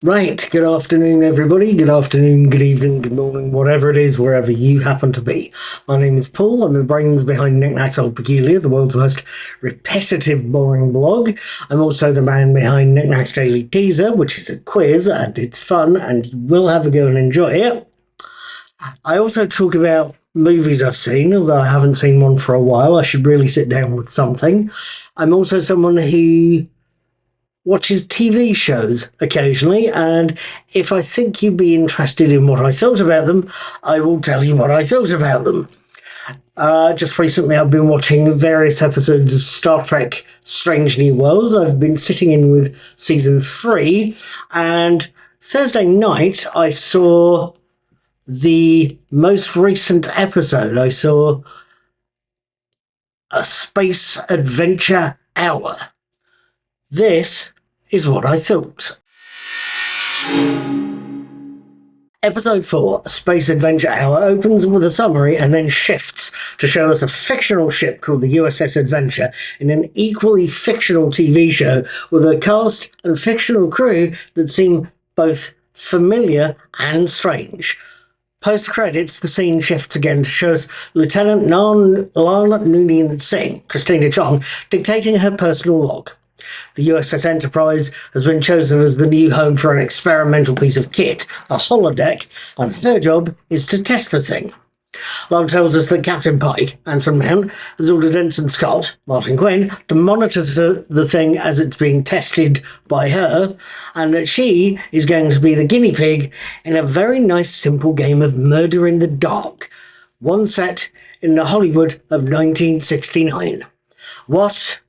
Right, good afternoon, everybody. Good afternoon, good evening, good morning, whatever it is, wherever you happen to be. My name is Paul. I'm the brains behind Knickknacks Old Peculiar, the world's most repetitive, boring blog. I'm also the man behind Knickknacks Daily Teaser, which is a quiz and it's fun and you will have a go and enjoy it. I also talk about movies I've seen, although I haven't seen one for a while. I should really sit down with something. I'm also someone who watches TV shows occasionally, and if I think you'd be interested in what I thought about them, I will tell you what I thought about them. Just recently, I've been watching various episodes of Star Trek Strange New Worlds. I've been sitting in with season 3, and Thursday night, I saw the most recent episode. I saw a space adventure hour. This is what I thought. Episode 4, Space Adventure Hour, opens with a summary and then shifts to show us a fictional ship called the USS Adventure in an equally fictional TV show with a cast and fictional crew that seem both familiar and strange. Post-credits, the scene shifts again to show us Lieutenant Lan Noonien Singh, Christina Chong, dictating her personal log. The USS Enterprise has been chosen as the new home for an experimental piece of kit, a holodeck, and her job is to test the thing. Lan tells us that Captain Pike, Anson Mount, has ordered Ensign Scott, Martin Quinn, to monitor the thing as it's being tested by her, and that she is going to be the guinea pig in a very nice simple game of murder in the dark, one set in the Hollywood of 1969. What,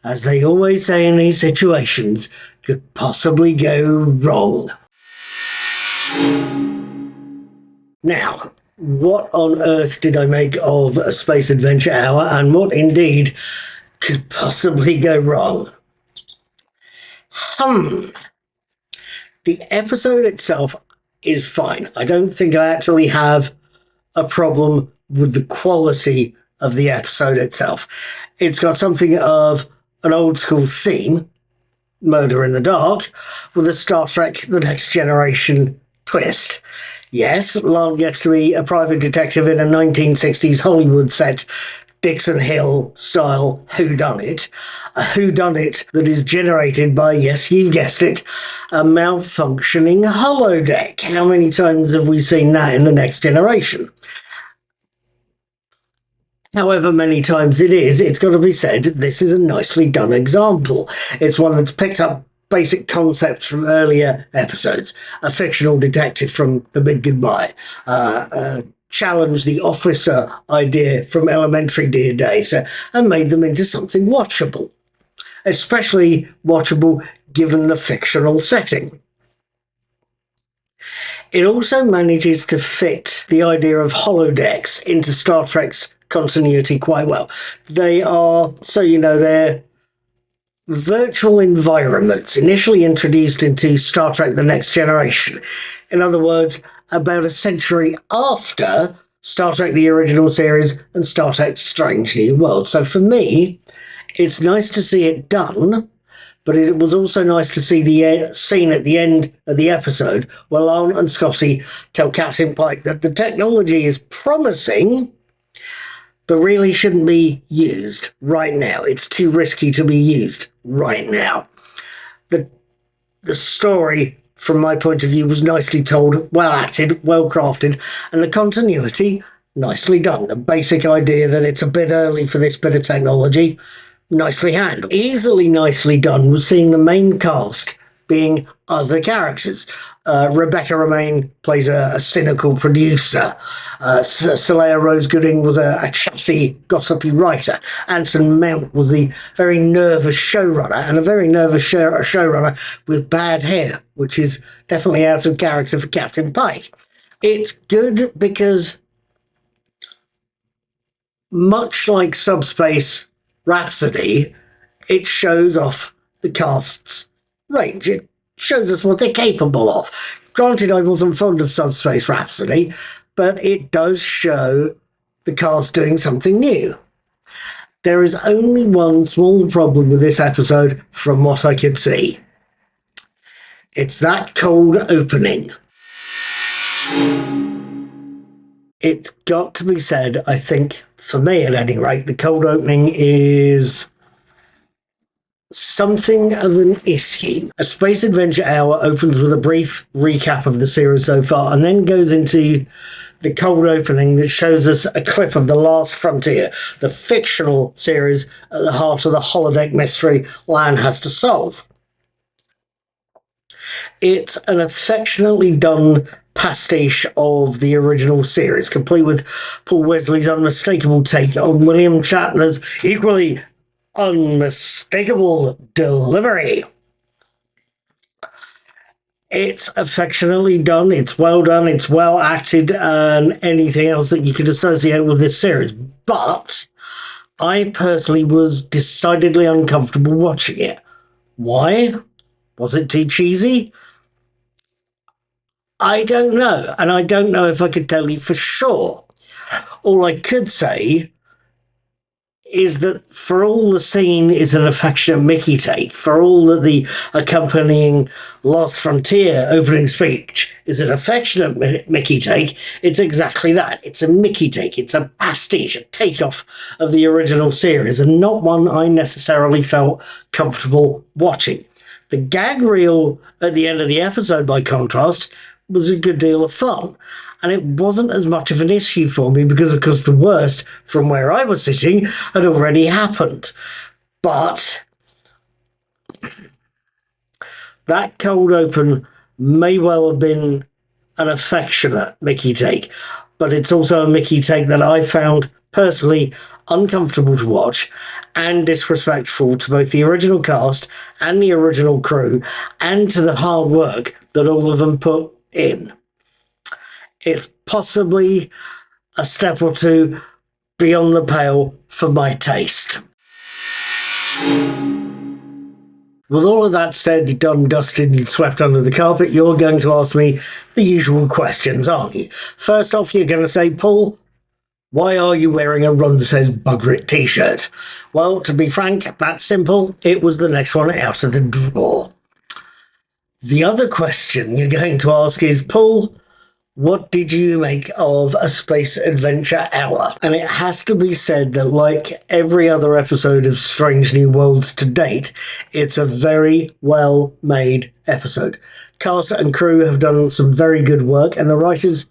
as they always say in these situations, could possibly go wrong? Now, what on earth did I make of a Space Adventure Hour, and what indeed could possibly go wrong? The episode itself is fine. I don't think I actually have a problem with the quality of the episode itself. It's got something of an old school theme, murder in the dark, with a Star Trek The Next Generation twist. Yes, Lan gets to be a private detective in a 1960s Hollywood set, Dixon Hill style whodunit. A whodunit that is generated by, yes, you've guessed it, a malfunctioning holodeck. How many times have we seen that in The Next Generation? However many times it is, it's got to be said, this is a nicely done example. It's one that's picked up basic concepts from earlier episodes. A fictional detective from The Big Goodbye. Challenged the officer idea from Elementary Dear Data and made them into something watchable. Especially watchable given the fictional setting. It also manages to fit the idea of holodecks into Star Trek's continuity quite well. They are, so you know, they're virtual environments initially introduced into Star Trek The Next Generation. In other words, about a century after Star Trek The Original Series and Star Trek Strange New Worlds. So for me, it's nice to see it done, but it was also nice to see the scene at the end of the episode where Lan and Scotty tell Captain Pike that the technology is promising, but really shouldn't be used right now. It's too risky to be used right now. The story, from my point of view, was nicely told, well acted, well crafted, and the continuity, nicely done. The basic idea that it's a bit early for this bit of technology, nicely handled. Easily nicely done was seeing the main cast being other characters. Rebecca Romaine plays a cynical producer. Saleha Rose Gooding was a chassis, gossipy writer. Anson Mount was the very nervous showrunner, and a very nervous showrunner with bad hair, which is definitely out of character for Captain Pike. It's good because, much like Subspace Rhapsody, it shows off the cast's range. It shows us what they're capable of. Granted, I wasn't fond of Subspace Rhapsody, but it does show the cast doing something new. There is only one small problem with this episode from what I could see. It's that cold opening. It's got to be said, I think, for me at any rate, the cold opening is something of an issue. A Space Adventure Hour opens with a brief recap of the series so far and then goes into the cold opening that shows us a clip of The Last Frontier, the fictional series at the heart of the holodeck mystery Lan has to solve. It's an affectionately done pastiche of the original series, complete with Paul Wesley's unmistakable take on William Shatner's equally unmistakable delivery. It's affectionately done, it's well done, it's well acted, and anything else that you could associate with this series. But I personally was decidedly uncomfortable watching it. Why? Was it too cheesy? I don't know, and I don't know if I could tell you for sure. All I could say is that for all the scene is an affectionate Mickey take, for all that the accompanying Lost Frontier opening speech is an affectionate Mickey take, it's exactly that. It's a Mickey take. It's a pastiche, a takeoff of the original series, and not one I necessarily felt comfortable watching. The gag reel at the end of the episode, by contrast, was a good deal of fun. And it wasn't as much of an issue for me because, of course, the worst from where I was sitting had already happened. But that cold open may well have been an affectionate Mickey take, but it's also a Mickey take that I found personally uncomfortable to watch and disrespectful to both the original cast and the original crew and to the hard work that all of them put in. It's possibly a step or two beyond the pale for my taste. With all of that said, done, dusted, and swept under the carpet, you're going to ask me the usual questions, aren't you? First off, you're going to say, Paul, why are you wearing a Ron Says Bugger t-shirt? Well, to be frank, that's simple. It was the next one out of the drawer. The other question you're going to ask is, Paul, what did you make of A Space Adventure Hour? And it has to be said that, like every other episode of Strange New Worlds to date, it's a very well-made episode. Cast and crew have done some very good work, and the writers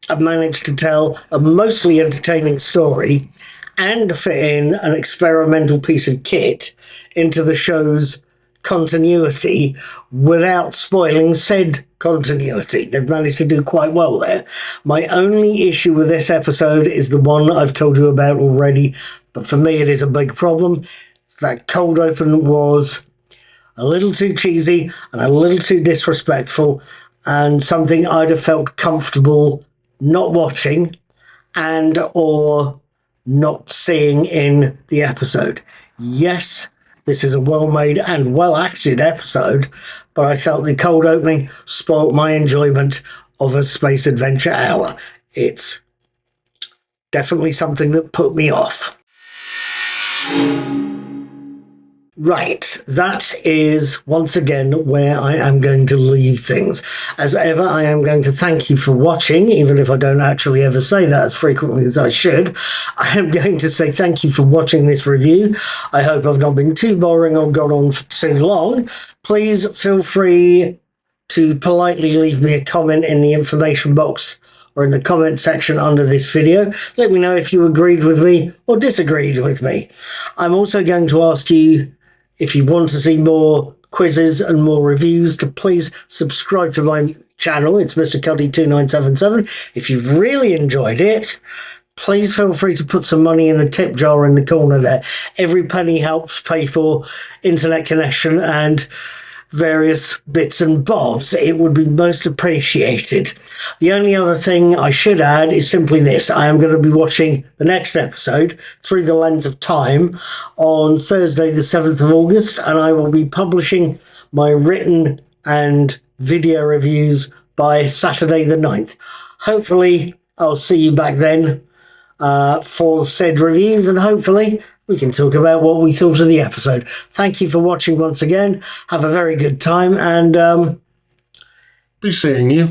have managed to tell a mostly entertaining story and fit in an experimental piece of kit into the show's continuity without spoiling said continuity. They've managed to do quite well there. My only issue with this episode is the one I've told you about already, but for me it is a big problem. That cold open was a little too cheesy and a little too disrespectful, and something I'd have felt comfortable not watching and or not seeing in the episode. Yes, this is a well-made and well-acted episode, but I felt the cold opening spoilt my enjoyment of A Space Adventure Hour. It's definitely something that put me off. Right, that is once again where I am going to leave things. As ever, I am going to thank you for watching, even if I don't actually ever say that as frequently as I should. I am going to say thank you for watching this review. I hope I've not been too boring or gone on for too long. Please feel free to politely leave me a comment in the information box or in the comment section under this video. Let me know if you agreed with me or disagreed with me. I'm also going to ask you, if you want to see more quizzes and more reviews, to please subscribe to my channel. It's Mr. Cuddy2977. If you've really enjoyed it, please feel free to put some money in the tip jar in the corner there. Every penny helps pay for internet connection and various bits and bobs. It would be most appreciated. The only other thing I should add is simply this. I am going to be watching the next episode, Through the Lens of Time, on Thursday the 7th of August, and I will be publishing my written and video reviews by Saturday the 9th. Hopefully I'll see you back then for said reviews, and hopefully we can talk about what we thought of the episode. Thank you for watching once again. Have a very good time, and Be seeing you.